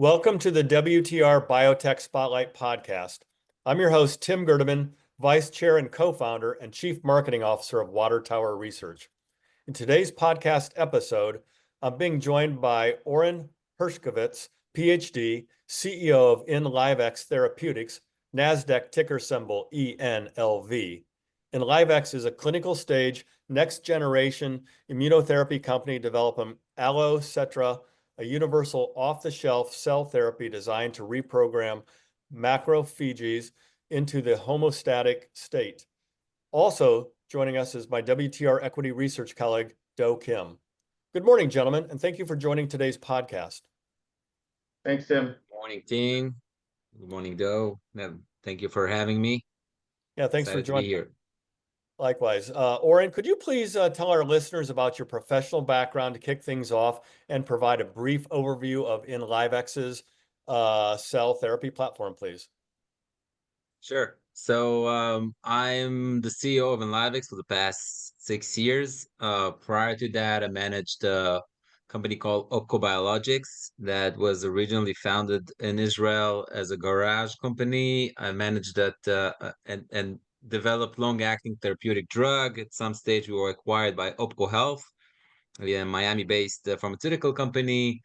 Welcome to the WTR Biotech Spotlight podcast. I'm your host, Tim Gerdeman, Vice Chair and Co-founder and Chief Marketing Officer of Water Tower Research. In today's podcast episode, I'm being joined by Oren Hershkovitz, PhD, CEO of Enlivex Therapeutics, NASDAQ ticker symbol ENLV. Enlivex is a clinical stage, next generation immunotherapy company developing Allocetra, a universal off-the-shelf cell therapy designed to reprogram macrophages into the homeostatic state. Also joining us is my WTR Equity Research colleague, Do Kim. Good morning, gentlemen, and thank you for joining today's podcast. Thanks, Tim. Good morning, team. Good morning, Do. Thank you for having me. Yeah, thanks for Excited to be joining. here. Likewise. Oren, could you please tell our listeners about your professional background to kick things off and provide a brief overview of Enlivex's cell therapy platform, please? Sure. So I'm the CEO of Enlivex for the past 6 years. Prior to that, I managed a company called Opco Biologics that was originally founded in Israel as a garage company. I managed that and developed long-acting therapeutic drug. At some stage, we were acquired by Opco Health, a Miami-based pharmaceutical company.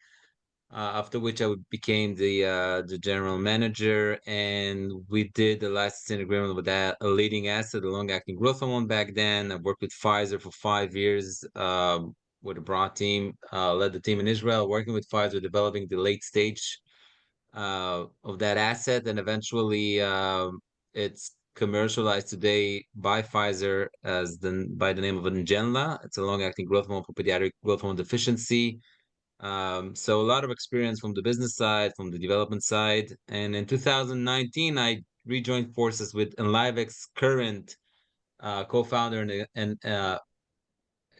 After which I became the general manager, and we did the licensing agreement with that a leading asset, a long-acting growth hormone back then. I worked with Pfizer for 5 years with a broad team, led the team in Israel, working with Pfizer, developing the late stage of that asset, and eventually it's commercialized today by Pfizer by the name of Ngenla. It's a long-acting growth hormone for pediatric growth hormone deficiency. So a lot of experience from the business side, from the development side. And in 2019, I rejoined forces with Enlivex current co-founder and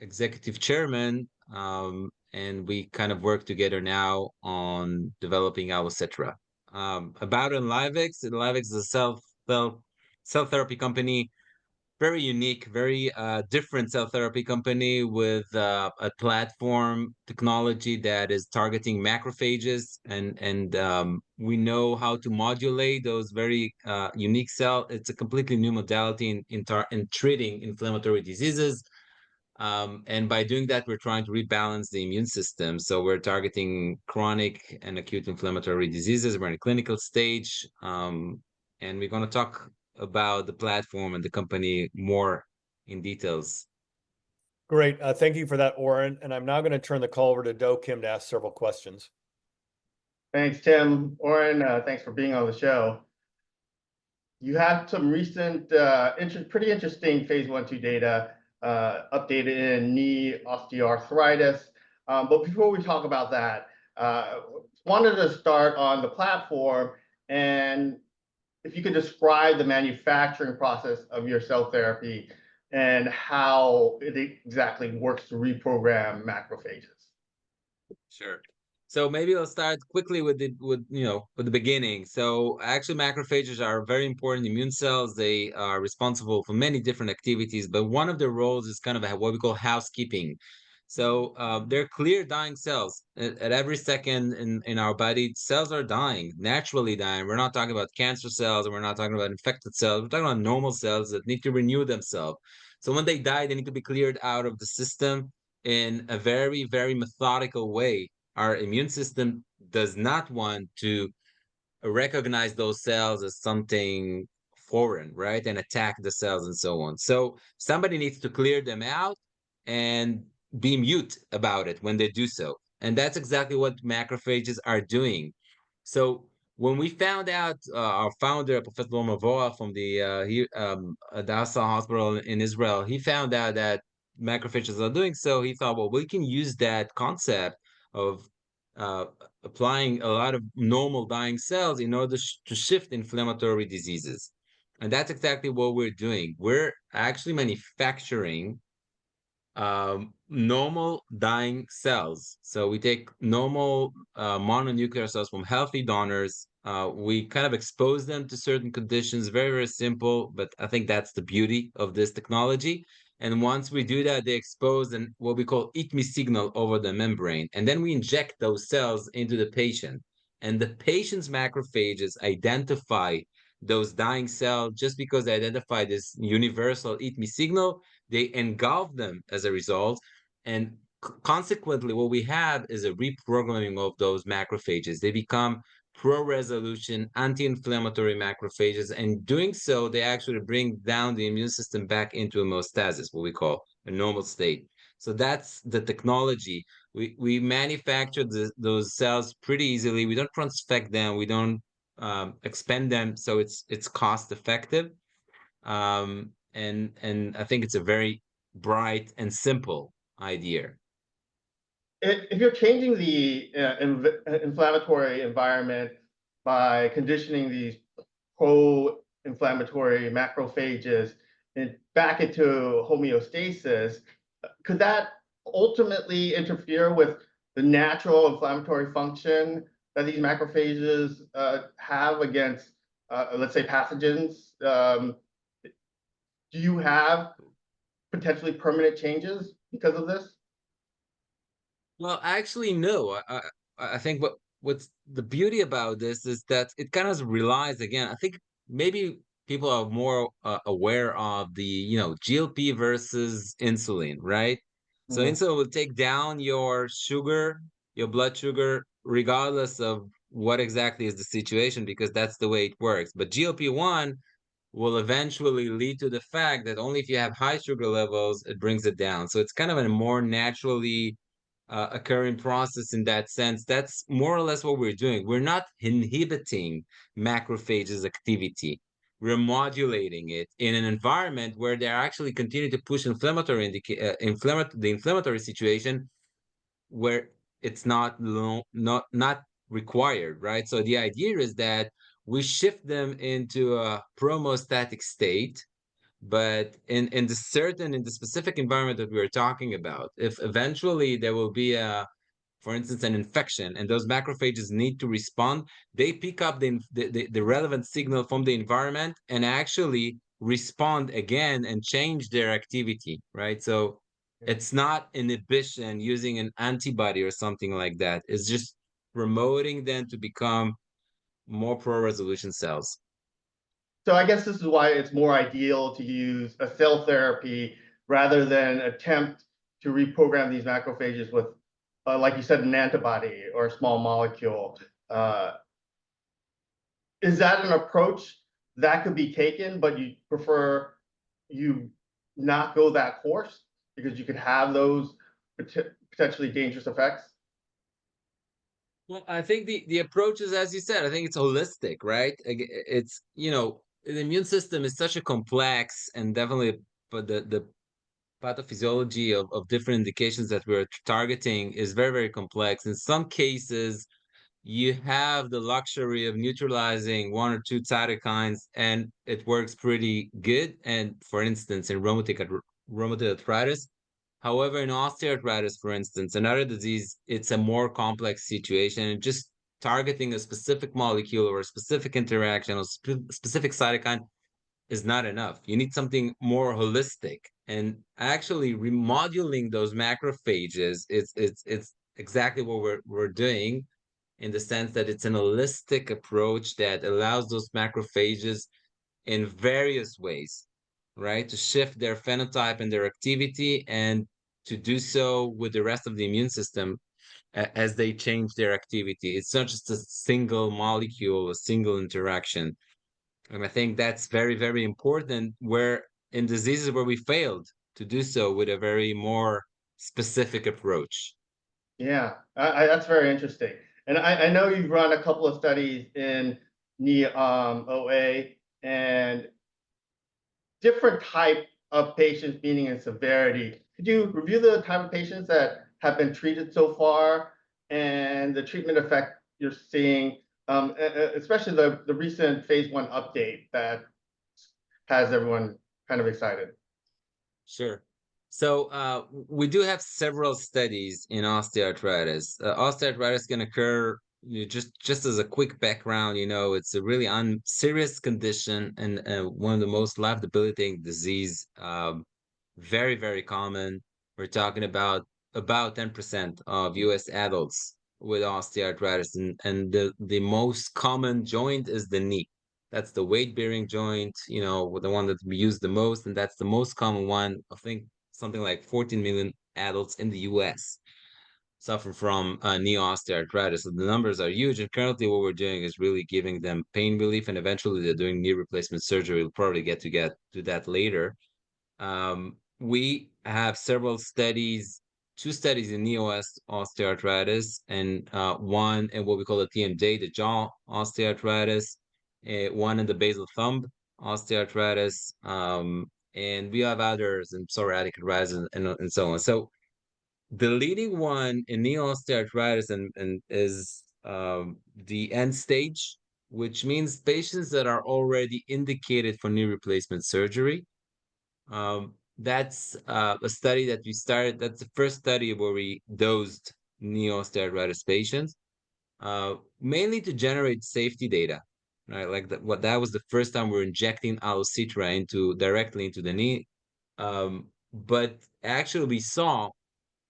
executive chairman. And we kind of work together now on developing Allocetra. About Enlivex is a cell therapy company, very unique, very different cell therapy company with a platform technology that is targeting macrophages, and we know how to modulate those very unique cell. It's a completely new modality in treating inflammatory diseases. And by doing that, we're trying to rebalance the immune system. So we're targeting chronic and acute inflammatory diseases. We're in a clinical stage, and we're going to talk about the platform and the company more in details. Great. Thank you for that, Oren. And I'm now going to turn the call over to Do Kim to ask several questions. Thanks, Tim. Oren, thanks for being on the show. You had some recent, pretty interesting phase 1/2 data updated in knee osteoarthritis. But before we talk about that, wanted to start on the platform, and if you could describe the manufacturing process of your cell therapy and how it exactly works to reprogram macrophages. Sure. So maybe I'll start quickly with the beginning. So actually, macrophages are very important immune cells. They are responsible for many different activities, but one of their roles is kind of what we call housekeeping. So they're clear dying cells. At every second in our body, cells are dying, naturally dying. We're not talking about cancer cells, and we're not talking about infected cells. We're talking about normal cells that need to renew themselves. So when they die, they need to be cleared out of the system in a very, very methodical way. Our immune system does not want to recognize those cells as something foreign, right? And attack the cells and so on. So somebody needs to clear them out and be mute about it when they do so. And that's exactly what macrophages are doing. So when we found out, our founder, Professor Mavoa from the Hadassah Hospital in Israel, he found out that macrophages are doing so. He thought, well, we can use that concept of uh, applying a lot of normal dying cells in order to shift inflammatory diseases. And that's exactly what we're doing. We're actually manufacturing normal dying cells. So we take normal mononuclear cells from healthy donors. We kind of expose them to certain conditions, very, very simple, but I think that's the beauty of this technology. And once we do that, they expose what we call eat me signal over the membrane. And then we inject those cells into the patient. and the patient's macrophages identify those dying cells. Just because they identify this universal eat me signal, they engulf them as a result. And consequently, what we have is a reprogramming of those macrophages. They become pro-resolution, anti-inflammatory macrophages, and doing so, they actually bring down the immune system back into homeostasis, what we call a normal state. So that's the technology. We manufacture those cells pretty easily. We don't transfect them. We don't expand them, so it's cost effective. And I think it's a very bright and simple idea. If you're changing the inflammatory environment by conditioning these pro-inflammatory macrophages back into homeostasis, could that ultimately interfere with the natural inflammatory function that these macrophages have against, let's say, pathogens? Do you have potentially permanent changes because of this? Well, actually, no. I think what's the beauty about this is that it kind of relies again. I think maybe people are more aware of the GLP versus insulin, right? So Mhm. insulin will take down your sugar, your blood sugar, regardless of what exactly is the situation, because that's the way it works. But GLP-1 will eventually lead to the fact that only if you have high sugar levels, it brings it down. So it's kind of a more naturally occurring process in that sense. That's more or less what we're doing. We're not inhibiting macrophages activity. We're modulating it in an environment where they're actually continue to push the inflammatory situation where it's not required, right? So the idea is that we shift them into a promostatic state, but in the specific environment that we are talking about, if eventually there will be for instance, an infection, and those macrophages need to respond, they pick up the relevant signal from the environment and actually respond again and change their activity, right? So it's not inhibition using an antibody or something like that. It's just promoting them to become more pro-resolution cells. So I guess this is why it's more ideal to use a cell therapy rather than attempt to reprogram these macrophages with, like you said, an antibody or a small molecule. Is that an approach that could be taken, but you prefer you not go that course because you could have those potentially dangerous effects? Well, I think the approach is, as you said, I think it's holistic, right? It's, the immune system is such a complex, and definitely, but the pathophysiology of different indications that we're targeting is very, very complex. In some cases, you have the luxury of neutralizing one or two cytokines, and it works pretty good. And for instance, in rheumatoid arthritis, however, in osteoarthritis, for instance, another disease, it's a more complex situation. And just targeting a specific molecule or a specific interaction or specific cytokine is not enough. You need something more holistic. And actually remodeling those macrophages, it's exactly what we're doing, in the sense that it's an holistic approach that allows those macrophages in various ways, right, to shift their phenotype and their activity, and to do so with the rest of the immune system as they change their activity. It's not just a single molecule, a single interaction. And I think that's very, very important, where in diseases where we failed to do so with a very more specific approach. Yeah, that's very interesting. And I know you've run a couple of studies in knee OA and different type of patients, meaning in severity. Could you review the type of patients that have been treated so far and the treatment effect you're seeing, especially the recent phase 1 update that has everyone kind of excited? Sure. So we do have several studies in osteoarthritis. Osteoarthritis can occur, just as a quick background, it's a really serious condition, and one of the most life-debilitating disease. Very, very common. We're talking about 10% of U.S. adults with osteoarthritis, and the most common joint is the knee. That's the weight-bearing joint, the one that we use the most, and that's the most common one. I think something like 14 million adults in the US suffer from knee osteoarthritis. So the numbers are huge, and currently what we're doing is really giving them pain relief, and eventually they're doing knee replacement surgery. We'll probably get to that later. We have several studies, two studies in osteoarthritis, and one in what we call the TMJ, the jaw osteoarthritis, one in the basal thumb osteoarthritis, and we have others in psoriatic arthritis and so on. So the leading one in knee osteoarthritis and is the end stage, which means patients that are already indicated for knee replacement surgery. That's a study that we started. That's the first study where we dosed knee osteoarthritis patients, mainly to generate safety data, right? Like that was the first time we're injecting Allocetra directly into the knee. But actually, we saw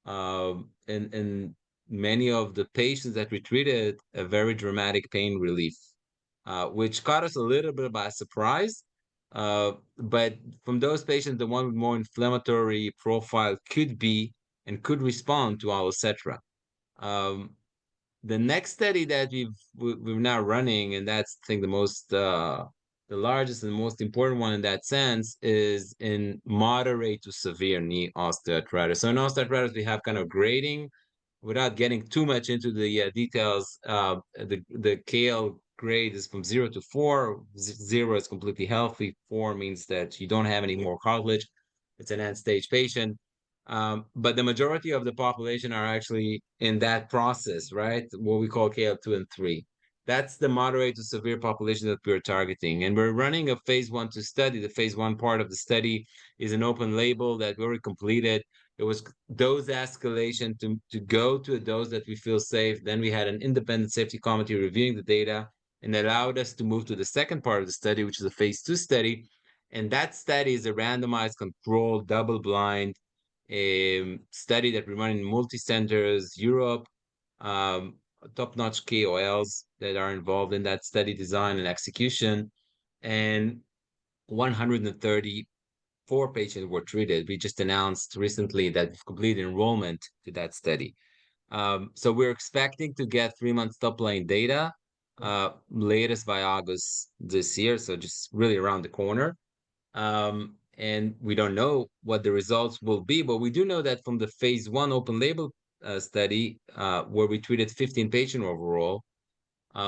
in many of the patients that we treated a very dramatic pain relief, which caught us a little bit by surprise. But from those patients, the one with more inflammatory profile could respond to Allocetra. The next study that we're now running, and that's I think the largest and most important one in that sense, is in moderate to severe knee osteoarthritis. So in osteoarthritis, we have kind of grading. Without getting too much into the details, the KL grade is from 0 to 4. 0 is completely healthy. 4 means that you don't have any more cartilage. It's an end-stage patient. But the majority of the population are actually in that process, right? What we call KL2 and 3. That's the moderate to severe population that we're targeting. And we're running a phase 1/2 study. The phase 1 part of the study is an open label that we already completed. It was dose escalation to go to a dose that we feel safe. Then we had an independent safety committee reviewing the data and allowed us to move to the second part of the study, which is a phase 2 study. And that study is a randomized, controlled, double-blind study that we run in multi-centers, Europe, top-notch KOLs that are involved in that study design and execution. And 134 patients were treated. We just announced recently that we've completed enrollment to that study. So we're expecting to get 3 months top-line data, latest by August this year, so just really around the corner. And we don't know what the results will be, but we do know that from the phase 1 open label study, where we treated 15 patients overall,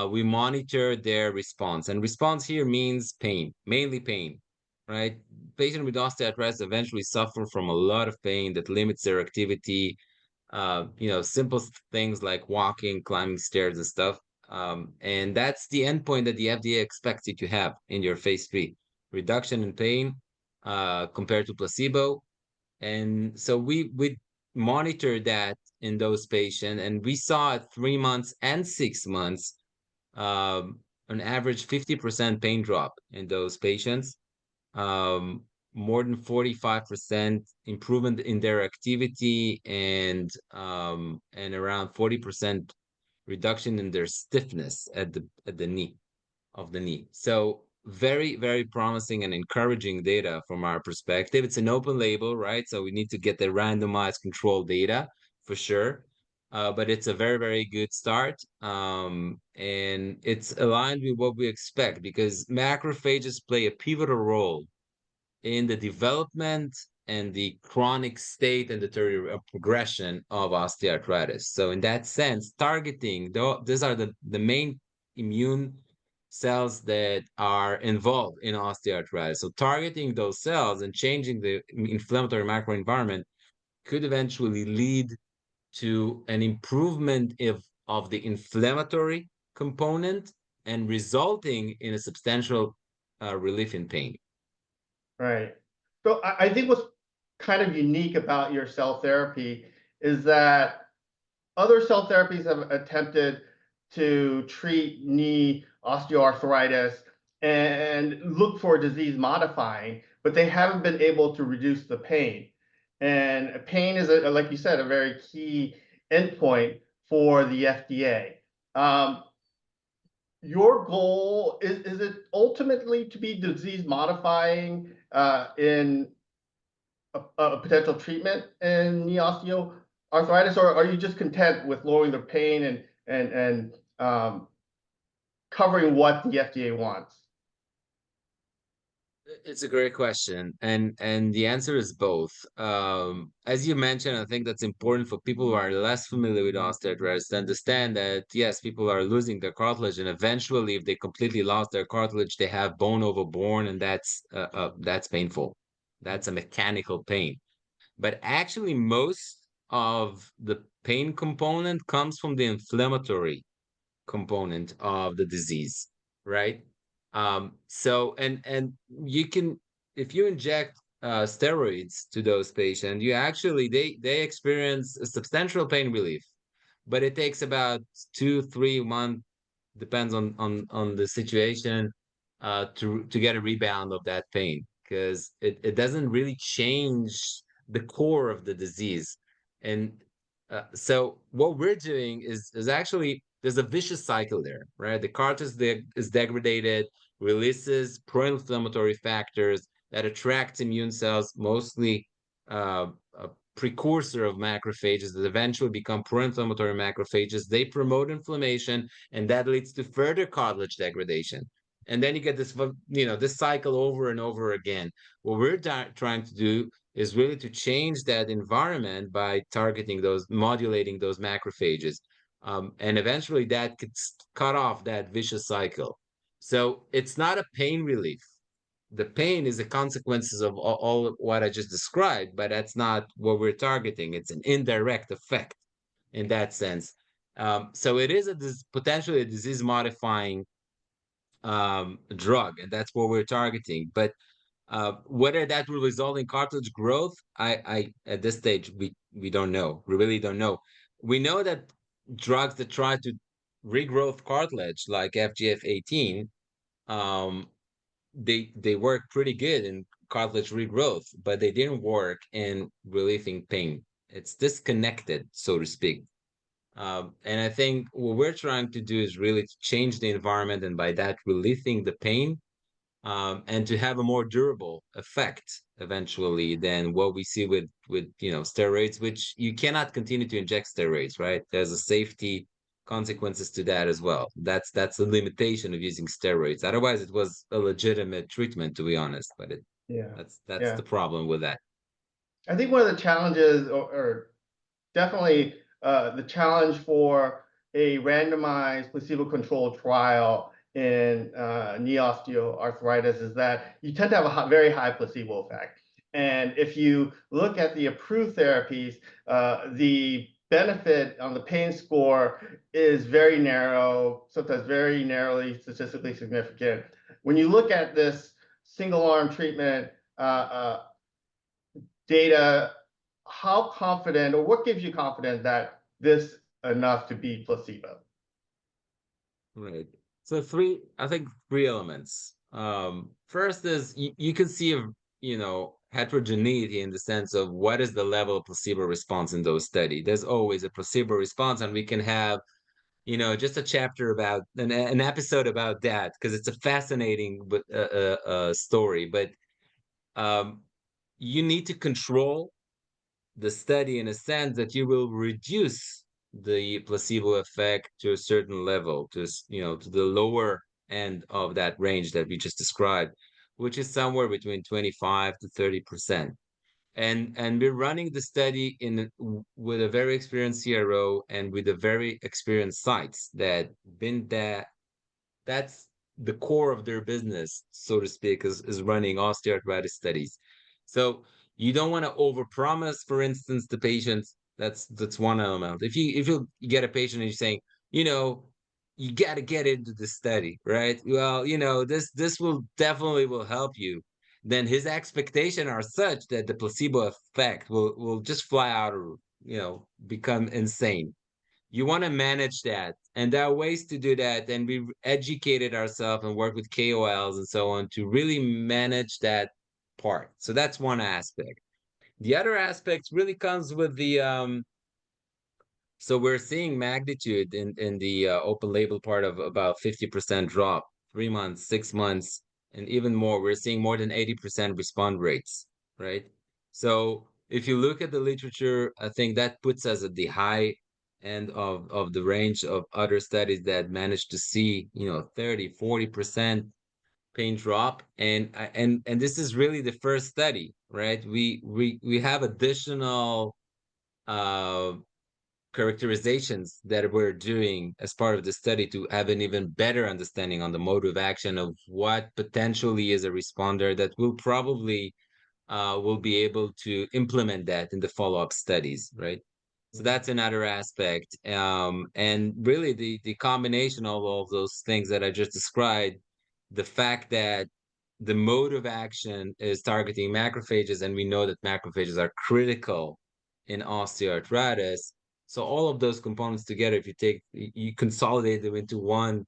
we monitor their response. And response here means pain, mainly pain, right? Patients with osteoarthritis eventually suffer from a lot of pain that limits their activity, simple things like walking, climbing stairs and stuff. And that's the endpoint that the FDA expects you to have in your phase 3, reduction in pain compared to placebo. And so we monitor that in those patients, and we saw at 3 months and 6 months an average 50% pain drop in those patients, more than 45% improvement in their activity, and around 40% reduction in their stiffness at the knee of the knee. So very, very promising and encouraging data from our perspective. It's an open label, right? So we need to get the randomized control data for sure. But it's a very, very good start. And it's aligned with what we expect, because macrophages play a pivotal role in the development and the chronic state and the progression of osteoarthritis. So in that sense, targeting, these are the main immune cells that are involved in osteoarthritis. So targeting those cells and changing the inflammatory microenvironment could eventually lead to an improvement of the inflammatory component and resulting in a substantial relief in pain. Right. So I think what's kind of unique about your cell therapy is that other cell therapies have attempted to treat knee osteoarthritis and look for disease modifying, but they haven't been able to reduce the pain. And pain is, like you said, a very key endpoint for the FDA. Your goal is it ultimately to be disease modifying in a potential treatment in knee osteoarthritis, or are you just content with lowering the pain and covering what the FDA wants? It's a great question, and the answer is both. As you mentioned, I think that's important for people who are less familiar with osteoarthritis to understand that yes, people are losing their cartilage, and eventually, if they completely lost their cartilage, they have bone over bone, and that's painful. That's a mechanical pain. But actually, most of the pain component comes from the inflammatory component of the disease, right? So and you can, if you inject steroids to those patients, you actually they experience a substantial pain relief, but it takes about 2-3 months, depends on the situation, to get a rebound of that pain, because it doesn't really change the core of the disease. And so what we're doing is actually there's a vicious cycle there, right? The cartilage is degraded, releases pro-inflammatory factors that attract immune cells, mostly a precursor of macrophages that eventually become pro-inflammatory macrophages. They promote inflammation, and that leads to further cartilage degradation. And then you get this, this cycle over and over again. What we're trying to do is really to change that environment by targeting modulating those macrophages. And eventually that could cut off that vicious cycle. So it's not a pain relief. The pain is the consequences of all what I just described, but that's not what we're targeting. It's an indirect effect in that sense. So it is potentially a disease modifying drug, and that's what we're targeting. But whether that will result in cartilage growth, I at this stage we don't know. We really don't know. We know that drugs that try to regrowth cartilage, like FGF18, they work pretty good in cartilage regrowth, but they didn't work in relieving pain. It's disconnected, so to speak. And I think what we're trying to do is really to change the environment, and by that relieving the pain, and to have a more durable effect eventually than what we see with steroids, which you cannot continue to inject steroids, right? There's a safety consequences to that as well. That's the limitation of using steroids. Otherwise, it was a legitimate treatment, to be honest. But Yeah, that's the problem with that. I think one of the challenges, or definitely the challenge for a randomized placebo-controlled trial in knee osteoarthritis is that you tend to have a very high placebo effect. And if you look at the approved therapies, the benefit on the pain score is very narrow, sometimes very narrowly statistically significant. When you look at this single-arm treatment data, how confident, or what gives you confidence that this enough to be placebo? Right. So I think three elements. First is you can see heterogeneity in the sense of what is the level of placebo response in those studies. There's always a placebo response, and we can have just a chapter about an episode about that, because it's a fascinating story. But you need to control the study in a sense that you will reduce the placebo effect to a certain level, to the lower end of that range that we just described, which is somewhere between 25 to 30%. And we're running the study with a very experienced CRO and with a very experienced sites that been there. That's the core of their business, so to speak, is running osteoarthritis studies. So you don't want to overpromise, for instance, the patients. That's one element. If you get a patient and you're saying, you got to get into the study, right? Well, this will definitely help you. Then his expectations are such that the placebo effect will just fly out, or become insane. You want to manage that, and there are ways to do that, and we've educated ourselves and worked with KOLs and so on to really manage that part. So that's one aspect. The other aspect really comes with the So we're seeing magnitude in the open label part of about 50% drop, 3 months, 6 months, and even more. We're seeing more than 80% respond rates, right? So if you look at the literature, I think that puts us at the high end of the range of other studies that managed to see, 30, 40% pain drop. And this is really the first study, right? We have additional uh characterizations that we're doing as part of the study to have an even better understanding on the mode of action of what potentially is a responder that will probably will be able to implement that in the follow-up studies, right? So that's another aspect. And really the combination of all those things that I just described, the fact that the mode of action is targeting macrophages, and we know that macrophages are critical in osteoarthritis. So all of those components together, if you consolidate them into one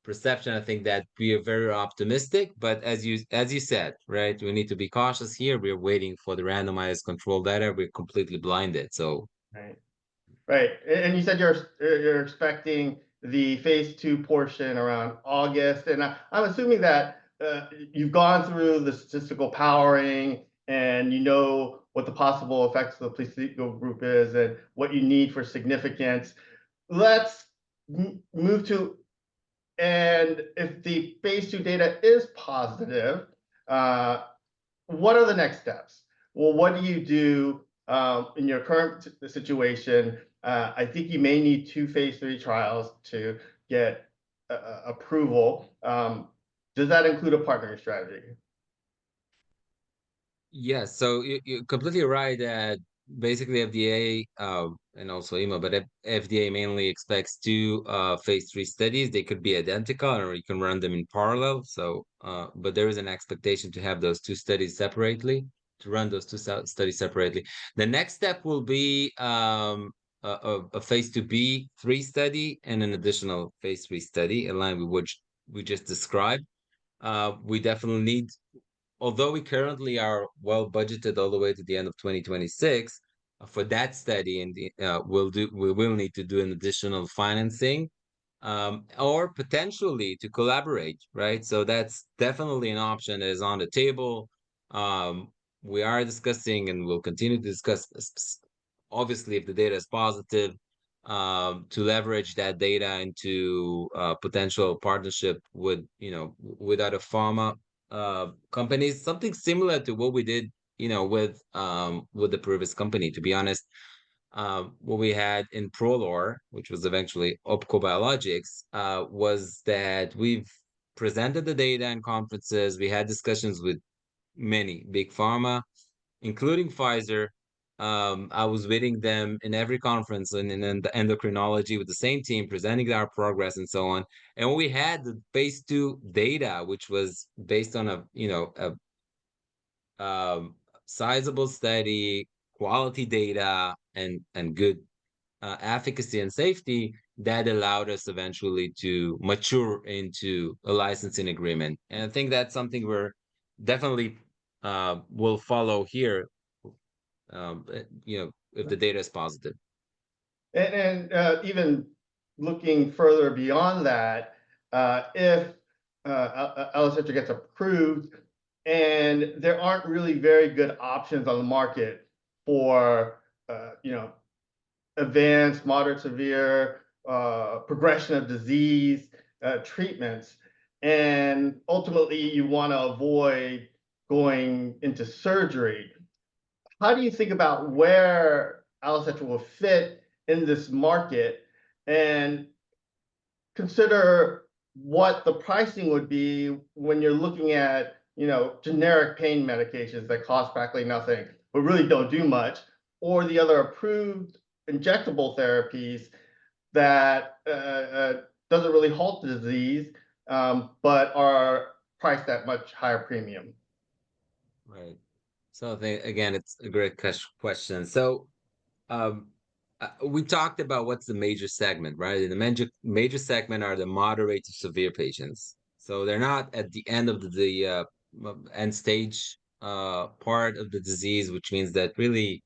perception, I think that we are very optimistic. But as you said, right, we need to be cautious here. We're waiting for the randomized control data. We're completely blinded. So Right. Right. And you said you're expecting the phase 2 portion around August, and I'm assuming that you've gone through the statistical powering and you know what the possible effects of the placebo group is and what you need for significance. Let's move to, and if the phase 2 data is positive, what are the next steps? Well, what do you do in your current situation? I think you may need 2 phase 3 trials to get approval. Does that include a partnering strategy? yes, so you're completely right that basically FDA and also EMA, but FDA mainly expects two phase 3 studies. They could be identical, or you can run them in parallel. So, but there is an expectation to have those two studies separately, to run those two studies separately. The next step will be a phase 2b3 study and an additional phase 3 study in line with which we just described. We definitely need, although we currently are well budgeted all the way to the end of 2026 for that study, and we will need to do an additional financing, or potentially to collaborate, right? So that's definitely an option that is on the table. Um, we are discussing and we'll continue to discuss, obviously, if the data is positive, to leverage that data into potential partnership with, with other pharma companies, something similar to what we did, with the previous company. To be honest, what we had in Prolor, which was eventually Opco Biologics, was that we've presented the data in conferences. We had discussions with many big pharma, including Pfizer. I was meeting them in every conference and in the endocrinology with the same team, presenting our progress and so on. And when we had the phase 2 data, which was based on a sizable study, quality data, and good efficacy and safety, that allowed us eventually to mature into a licensing agreement. And I think that's something we're definitely will follow here, if the data is positive. And even looking further beyond that, if Allocetra gets approved and there aren't really very good options on the market for, advanced, moderate, severe progression of disease treatments, and ultimately you want to avoid going into surgery, how do you think about where Allocetra will fit in this market, and consider what the pricing would be when you're looking at, generic pain medications that cost practically nothing but really don't do much, or the other approved injectable therapies that doesn't really halt the disease, but are priced at much higher premium. Right. So I think, again, it's a great question. So we talked about what's the major segment, right? And the major segment are the moderate to severe patients. So they're not at the end of the end stage part of the disease, which means that really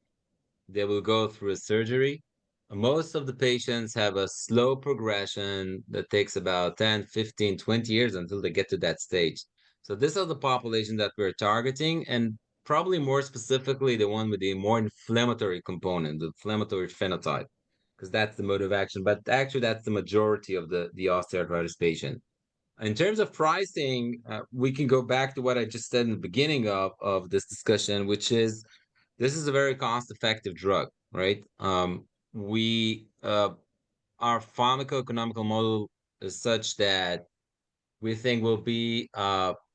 they will go through a surgery. Most of the patients have a slow progression that takes about 10, 15, 20 years until they get to that stage. So this is the population that we're targeting, and probably more specifically the one with the more inflammatory component, the inflammatory phenotype, because that's the mode of action. But actually, that's the majority of the osteoarthritis patient. In terms of pricing, we can go back to what I just said in the beginning of this discussion, which is this is a very cost-effective drug, right? We Our pharmacoeconomical model is such that we think we'll be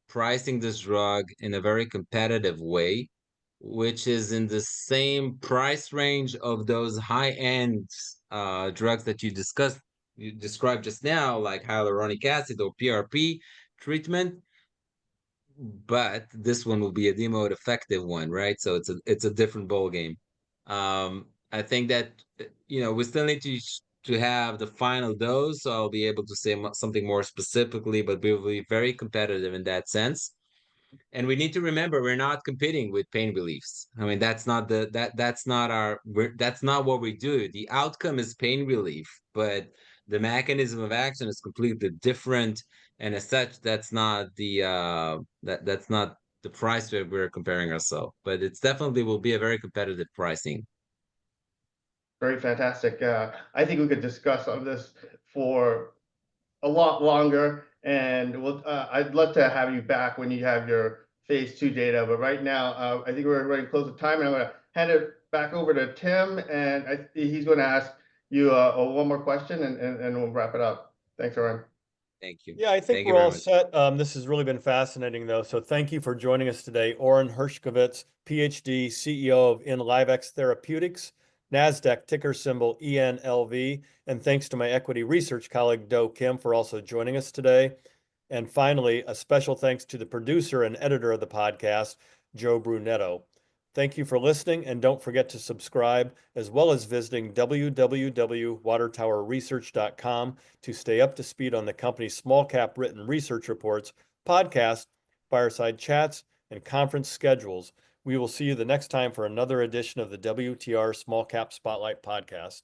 pricing this drug in a very competitive way, which is in the same price range of those high-end drugs that you described just now, like hyaluronic acid or PRP treatment. But this one will be a demo effective one, right? So it's a different ball game. I think that we still need to have the final dose, so I'll be able to say something more specifically, but we will be very competitive in that sense. And we need to remember we're not competing with pain reliefs. I mean, that's not that's not what we do. The outcome is pain relief, but the mechanism of action is completely different. And as such, that's not the price that we're comparing ourselves. But it's definitely will be a very competitive pricing. Very fantastic. I think we could discuss on this for a lot longer, and I'd love to have you back when you have your phase 2 data. But right now, I think we're ready to close the time, and I'm going to hand it back over to Tim, and he's going to ask you one more question, and we'll wrap it up. Thanks, Oren. Thank you. Yeah, I think Thank you we're very all much. set. This has really been fascinating, though. So thank you for joining us today. Oren Hershkovitz, PhD, CEO of Enlivex Therapeutics, NASDAQ ticker symbol ENLV. And thanks to my equity research colleague, Do Kim, for also joining us today. And finally, a special thanks to the producer and editor of the podcast, Joe Brunetto. Thank you for listening, and don't forget to subscribe, as well as visiting www.watertowerresearch.com to stay up to speed on the company's small cap written research reports, podcasts, fireside chats, and conference schedules. We will see you the next time for another edition of the WTR Small Cap Spotlight podcast.